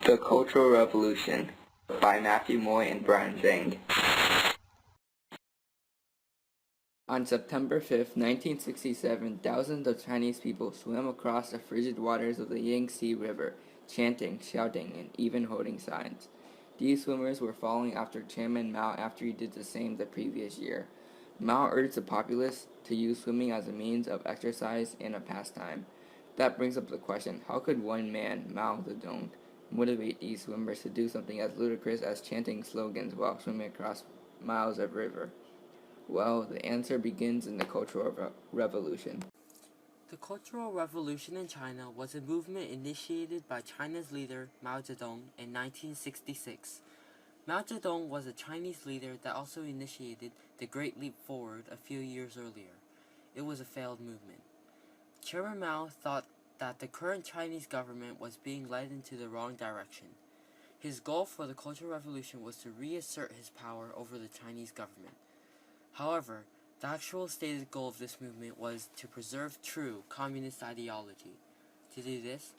The Cultural Revolution by Matthew Moy and Brian Zhang. On September 5, 1967, thousands of Chinese people swam across the frigid waters of the Yangtze River, chanting, shouting, and even holding signs. These swimmers were following after Chairman Mao after he did the same the previous year. Mao urged the populace to use swimming as a means of exercise and a pastime. That brings up the question, how could one man, Mao Zedong, motivate these swimmers to do something as ludicrous as chanting slogans while swimming across miles of river? Well, the answer begins in the Cultural Revolution. The Cultural Revolution in China was a movement initiated by China's leader Mao Zedong in 1966. Mao Zedong was a Chinese leader that also initiated the Great Leap Forward a few years earlier. It was a failed movement. Chairman Mao thought that the current Chinese government was being led into the wrong direction. His goal for the Cultural Revolution was to reassert his power over the Chinese government. However, the actual stated goal of this movement was to preserve true communist ideology. To do this,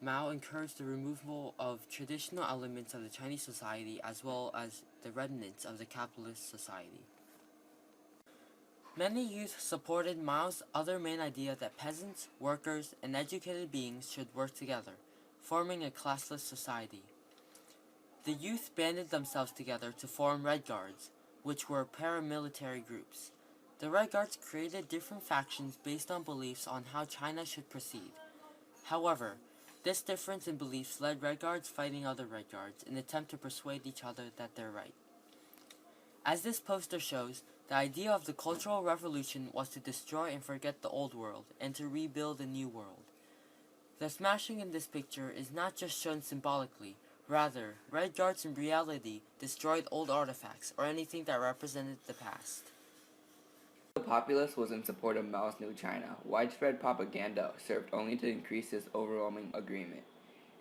Mao encouraged the removal of traditional elements of the Chinese society as well as the remnants of the capitalist society. Many youth supported Mao's other main idea that peasants, workers, and educated beings should work together, forming a classless society. The youth banded themselves together to form Red Guards, which were paramilitary groups. The Red Guards created different factions based on beliefs on how China should proceed. However, this difference in beliefs led Red Guards fighting other Red Guards in an attempt to persuade each other that they're right. As this poster shows, the idea of the Cultural Revolution was to destroy and forget the old world and to rebuild a new world. The smashing in this picture is not just shown symbolically. Rather, Red Guards in reality destroyed old artifacts or anything that represented the past. The populace was in support of Mao's New China. Widespread propaganda served only to increase this overwhelming agreement.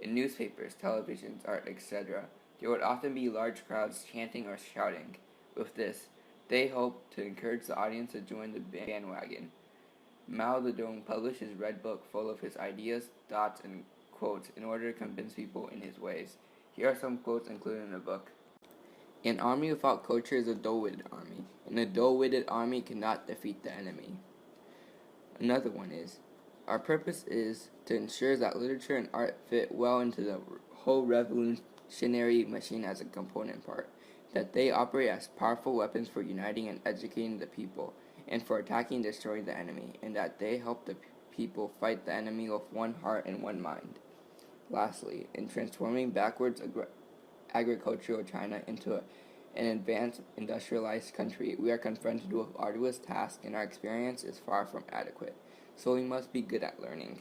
In newspapers, televisions, art, etc., there would often be large crowds chanting or shouting. With this, they hoped to encourage the audience to join the bandwagon. Mao Zedong published his Red Book full of his ideas, thoughts, and quotes in order to convince people in his ways. Here are some quotes included in the book. An army without culture is a dull-witted army, and a dull-witted army cannot defeat the enemy. Another one is, our purpose is to ensure that literature and art fit well into the whole revolutionary machine as a component part, that they operate as powerful weapons for uniting and educating the people, and for attacking and destroying the enemy, and that they help the people fight the enemy with one heart and one mind. Lastly, in transforming backwards agricultural China into an advanced industrialized country, we are confronted with arduous tasks and our experience is far from adequate, so we must be good at learning.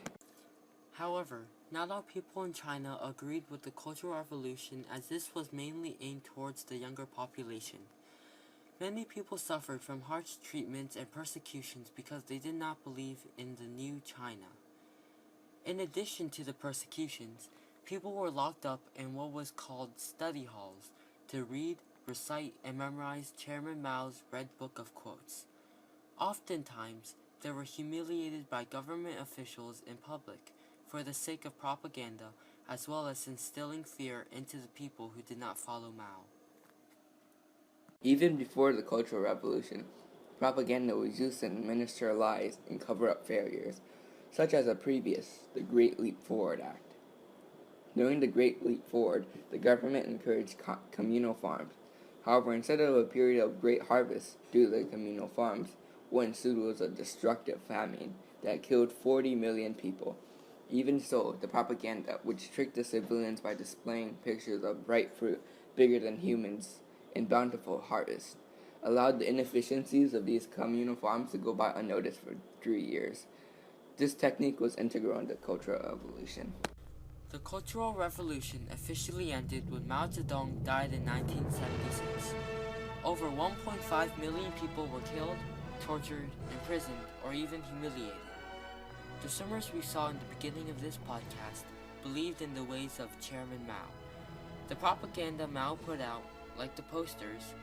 However, not all people in China agreed with the Cultural Revolution as this was mainly aimed towards the younger population. Many people suffered from harsh treatments and persecutions because they did not believe in the new China. In addition to the persecutions, people were locked up in what was called study halls to read, recite, and memorize Chairman Mao's Red Book of Quotes. Oftentimes, they were humiliated by government officials in public for the sake of propaganda as well as instilling fear into the people who did not follow Mao. Even before the Cultural Revolution, propaganda was used to administer lies and cover up failures, such as the Great Leap Forward Act. During the Great Leap Forward, the government encouraged communal farms. However, instead of a period of great harvest due to the communal farms, what ensued was a destructive famine that killed 40 million people. Even so, the propaganda, which tricked the civilians by displaying pictures of bright fruit bigger than humans and bountiful harvest, allowed the inefficiencies of these communal farms to go by unnoticed for 3 years. This technique was integral in the Cultural Revolution. The Cultural Revolution officially ended when Mao Zedong died in 1976. Over 1.5 million people were killed, tortured, imprisoned, or even humiliated. The swimmers we saw in the beginning of this podcast believed in the ways of Chairman Mao. The propaganda Mao put out, like the posters,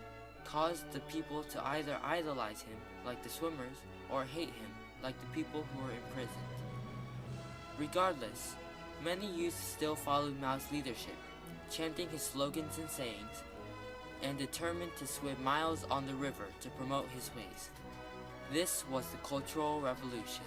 caused the people to either idolize him, like the swimmers, or hate him, like the people who were imprisoned. Regardless, many youth still followed Mao's leadership, chanting his slogans and sayings, and determined to swim miles on the river to promote his ways. This was the Cultural Revolution.